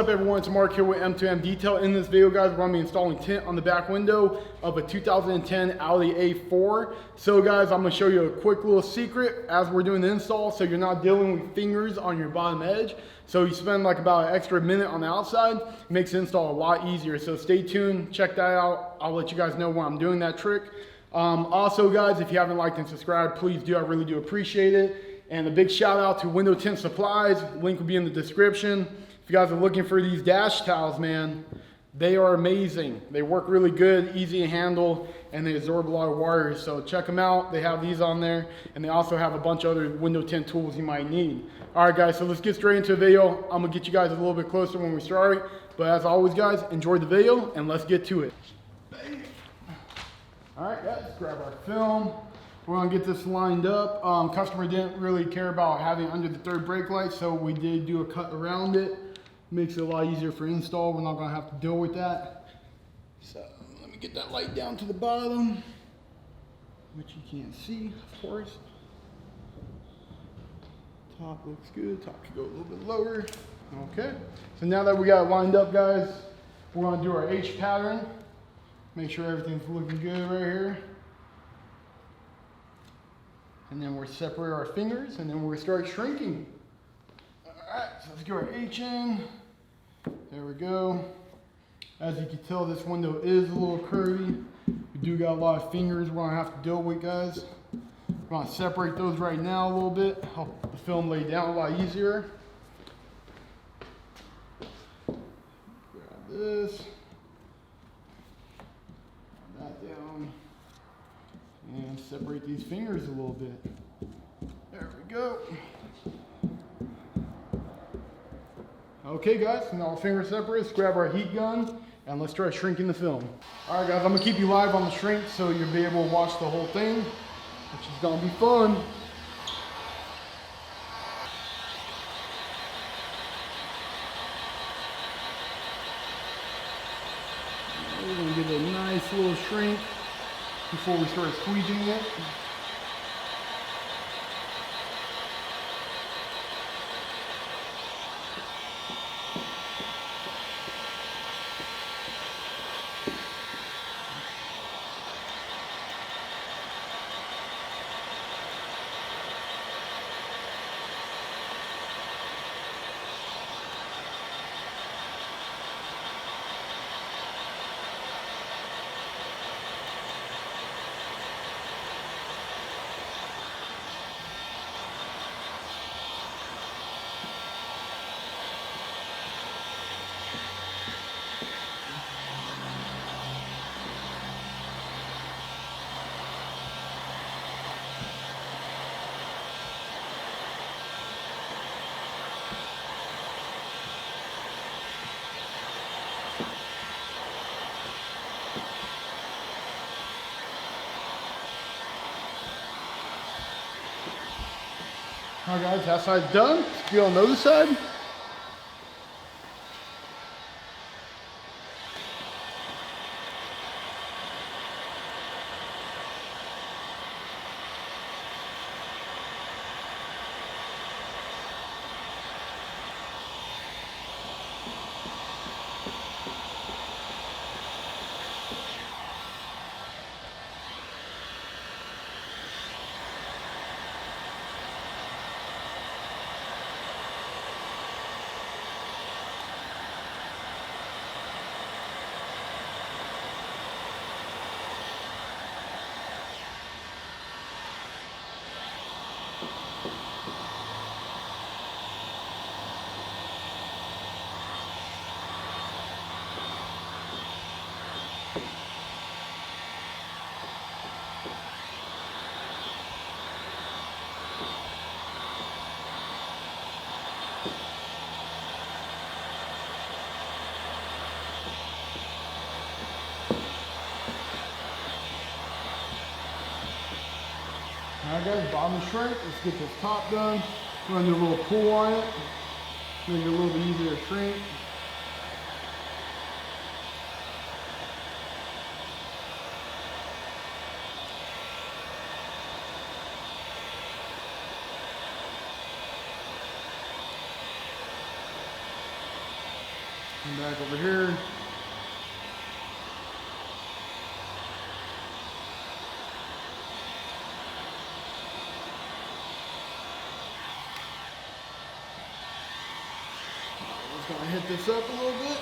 up everyone, it's Mark here with M2M Detail. In this video guys, we're going to be installing tint on the back window of a 2010 Audi A4. So guys, I'm going to show you a quick little secret as we're doing the install so you're not dealing with fingers on your bottom edge. So you spend like about an extra minute on the outside, it makes the install a lot easier. So stay tuned, check that out. I'll let you guys know when I'm doing that trick. Also guys, if you haven't liked and subscribed, please do, I really do appreciate it. And a big shout out to Window Tint Supplies, link will be in the description. If you guys are looking for these dash towels, man, they are amazing. They work really good, easy to handle, and they absorb a lot of water. So check them out. They have these on there, and they also have a bunch of other window tint tools you might need. All right, guys, so let's get straight into the video. I'm gonna get you guys a little bit closer when we start. But as always, guys, enjoy the video, and let's get to it. All right, guys, grab our film. We're gonna get this lined up. Customer didn't really care about having under the third brake light, so we did do a cut around it. Makes it a lot easier for install. We're not gonna have to deal with that. So let me get that light down to the bottom, which you can't see, of course. Top looks good. Top could go a little bit lower. Okay. So now that we got it lined up, guys, we're gonna do our H pattern. Make sure everything's looking good right here. And then we're separate our fingers, and then we're gonna start shrinking. Alright, so let's get our H in. There we go. As you can tell, this window is a little curvy. We do got a lot of fingers we're gonna have to deal with, guys. We're gonna separate those right now a little bit, help the film lay down a lot easier. Grab this. Grab that down. And separate these fingers a little bit. There we go. Okay guys, so now all fingers separate, let's grab our heat gun and let's try shrinking the film. All right guys, I'm gonna keep you live on the shrink so you'll be able to watch the whole thing, which is gonna be fun. We're gonna give it a nice little shrink before we start squeegeeing it. All right guys, that side's done. Let's get on the other side. Alright guys, bottom shrink. Let's get this top done. We're going to do a little pull on it. Make it a little bit easier to shrink. Come back over here. Just gonna hit this up a little bit.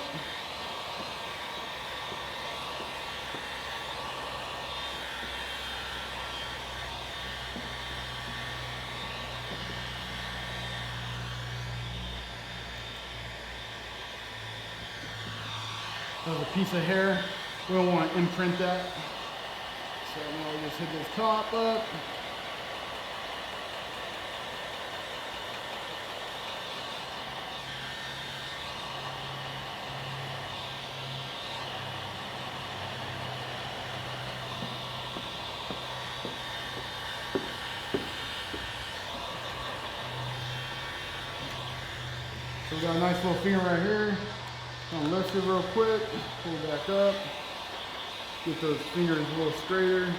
There's a piece of hair. We don't want to imprint that. So now we just hit this top up. So we got a nice little finger right here. Gonna lift it real quick, pull it back up, get those fingers a little straighter.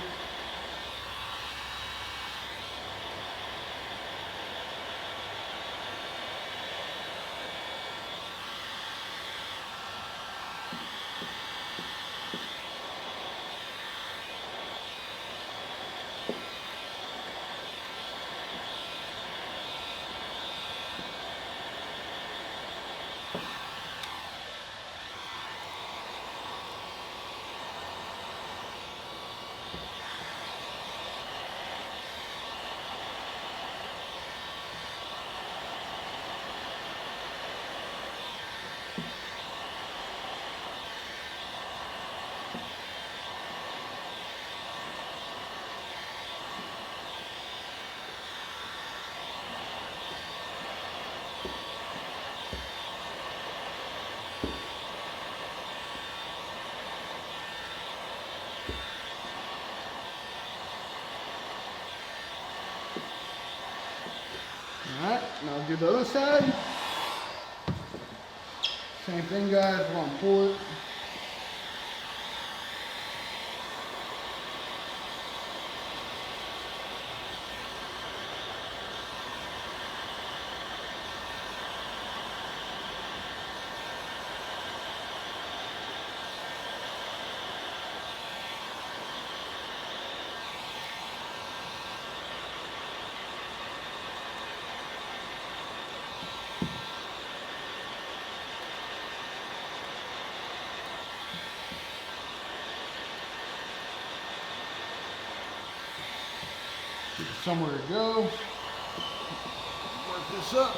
Alright, now do the other side. Same thing, guys, we're gonna pull it. Get somewhere to go. Work this up.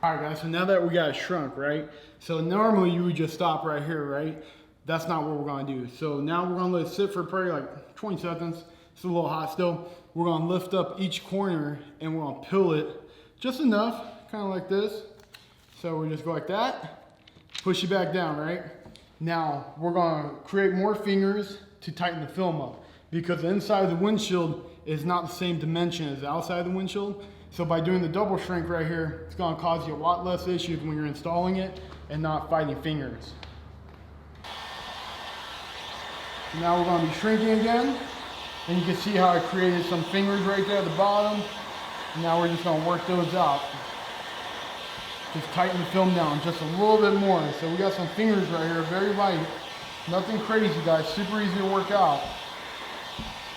All right, guys, so now that we got it shrunk, right? So normally you would just stop right here, right? That's not what we're gonna do. So now we're gonna let it sit for probably like 20 seconds. It's a little hot still. We're gonna lift up each corner and we're gonna pill it just enough, kind of like this. So we just go like that, push it back down, right? Now we're gonna create more fingers to tighten the film up because the inside of the windshield is not the same dimension as the outside of the windshield. So by doing the double shrink right here, it's gonna cause you a lot less issues when you're installing it and not fighting fingers. Now we're gonna be shrinking again. And you can see how I created some fingers right there at the bottom. Now we're just gonna work those out. Just tighten the film down just a little bit more. So we got some fingers right here, very light. Nothing crazy, guys, super easy to work out.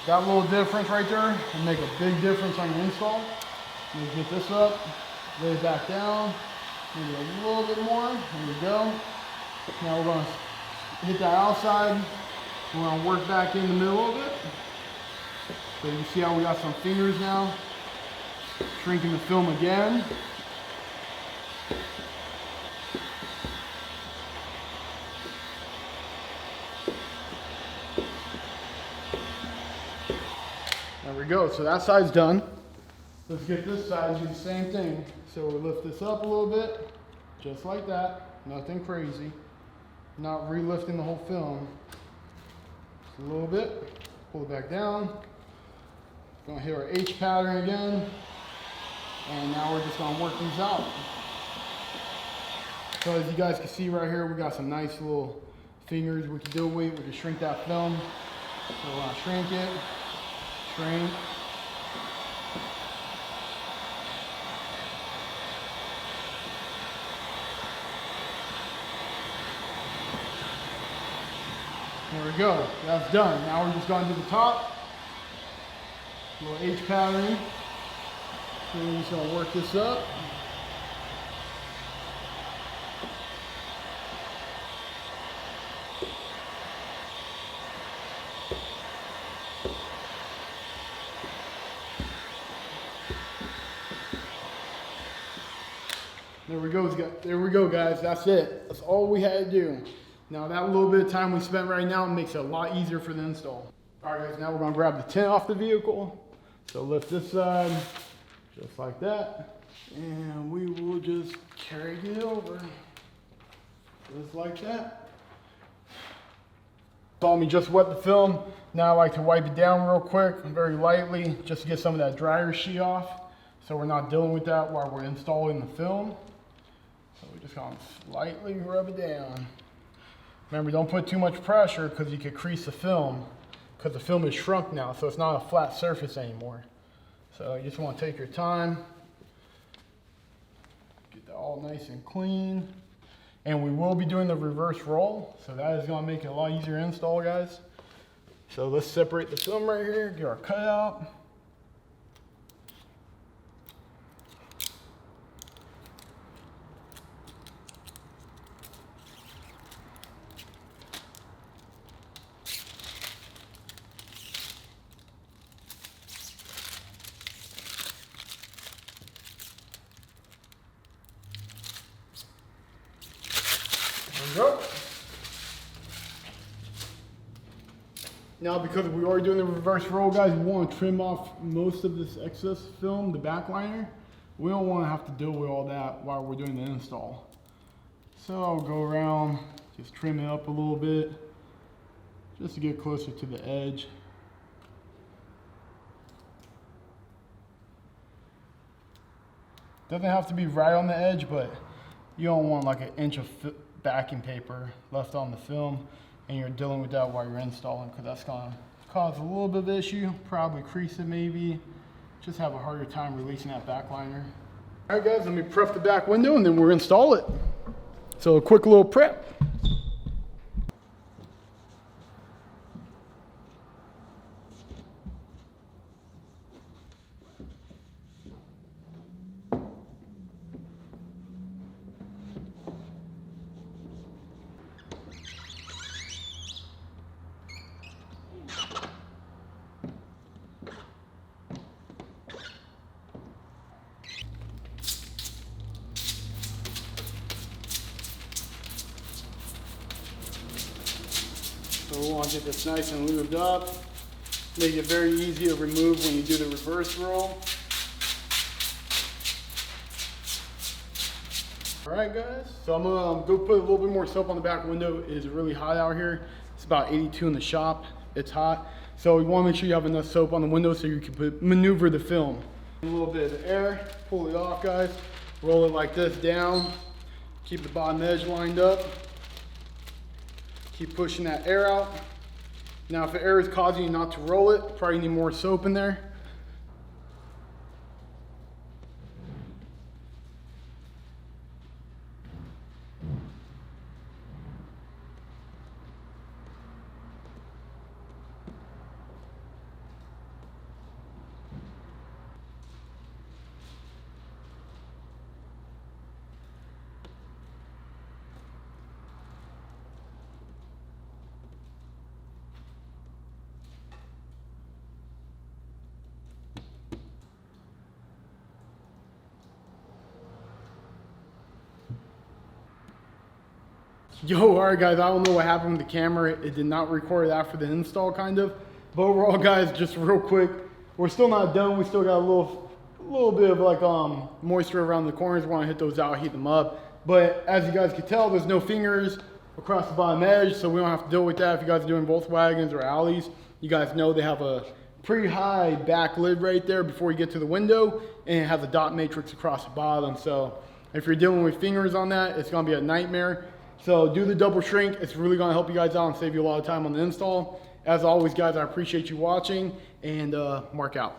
That little difference right there will make a big difference on your install. Let's get this up, lay it back down, maybe a little bit more, there we go. Now we're gonna hit that outside, we're gonna work back in the middle of it. So you see how we got some fingers now, shrinking the film again. There we go, so that side's done. Let's get this side and do the same thing. So we'll lift this up a little bit, just like that. Nothing crazy. Not re-lifting the whole film. Just a little bit. Pull it back down. Gonna hit our H pattern again. And now we're just gonna work these out. So as you guys can see right here, we got some nice little fingers we can do with. We can shrink that film. So we're gonna shrink it, shrink. There we go, that's done. Now we're just going to do the top. Little H pattern. So we're just going to work this up. There we go, guys. That's it. That's all we had to do. Now that little bit of time we spent right now makes it a lot easier for the install. All right, guys. Now we're gonna grab the tint off the vehicle. So lift this side, just like that, and we will just carry it over, just like that. Saw me just wet the film. Now I like to wipe it down real quick, very lightly, just to get some of that dryer sheet off, so we're not dealing with that while we're installing the film. So we're just gonna slightly rub it down. Remember, don't put too much pressure because you could crease the film, because the film is shrunk now, so it's not a flat surface anymore. So you just want to take your time, get that all nice and clean. And we will be doing the reverse roll, so that is going to make it a lot easier to install, guys. So let's separate the film right here, get our cutout. Go. Now, because we are doing the reverse roll, guys, we want to trim off most of this excess film, the back liner. We don't want to have to deal with all that while we're doing the install. So I'll go around, just trim it up a little bit, just to get closer to the edge. Doesn't have to be right on the edge, but you don't want like an inch of backing paper left on the film and you're dealing with that while you're installing, because that's going to cause a little bit of issue, probably crease it maybe, just have a harder time releasing that back liner. All right, guys, let me prep the back window and then we'll install it. So a quick little prep. So we want to get this nice and lubed up. Make it very easy to remove when you do the reverse roll. Alright, guys, so I'm going to go put a little bit more soap on the back window. It is really hot out here. It's about 82 in the shop. It's hot. So you want to make sure you have enough soap on the window so you can maneuver the film. A little bit of air, pull it off, guys. Roll it like this down. Keep the bottom edge lined up. Keep pushing that air out. Now if the air is causing you not to roll it, probably need more soap in there. Yo, alright guys, I don't know what happened with the camera. It did not record after the install, kind of. But overall, guys, just real quick, we're still not done. We still got a little bit of like moisture around the corners. We want to hit those out, heat them up. But as you guys can tell, there's no fingers across the bottom edge, so we don't have to deal with that. If you guys are doing Volkswagens or Audis, you guys know they have a pretty high back lid right there before you get to the window, and it has a dot matrix across the bottom. So if you're dealing with fingers on that, it's gonna be a nightmare. So do the double shrink. It's really gonna help you guys out and save you a lot of time on the install. As always, guys, I appreciate you watching, and Mark out.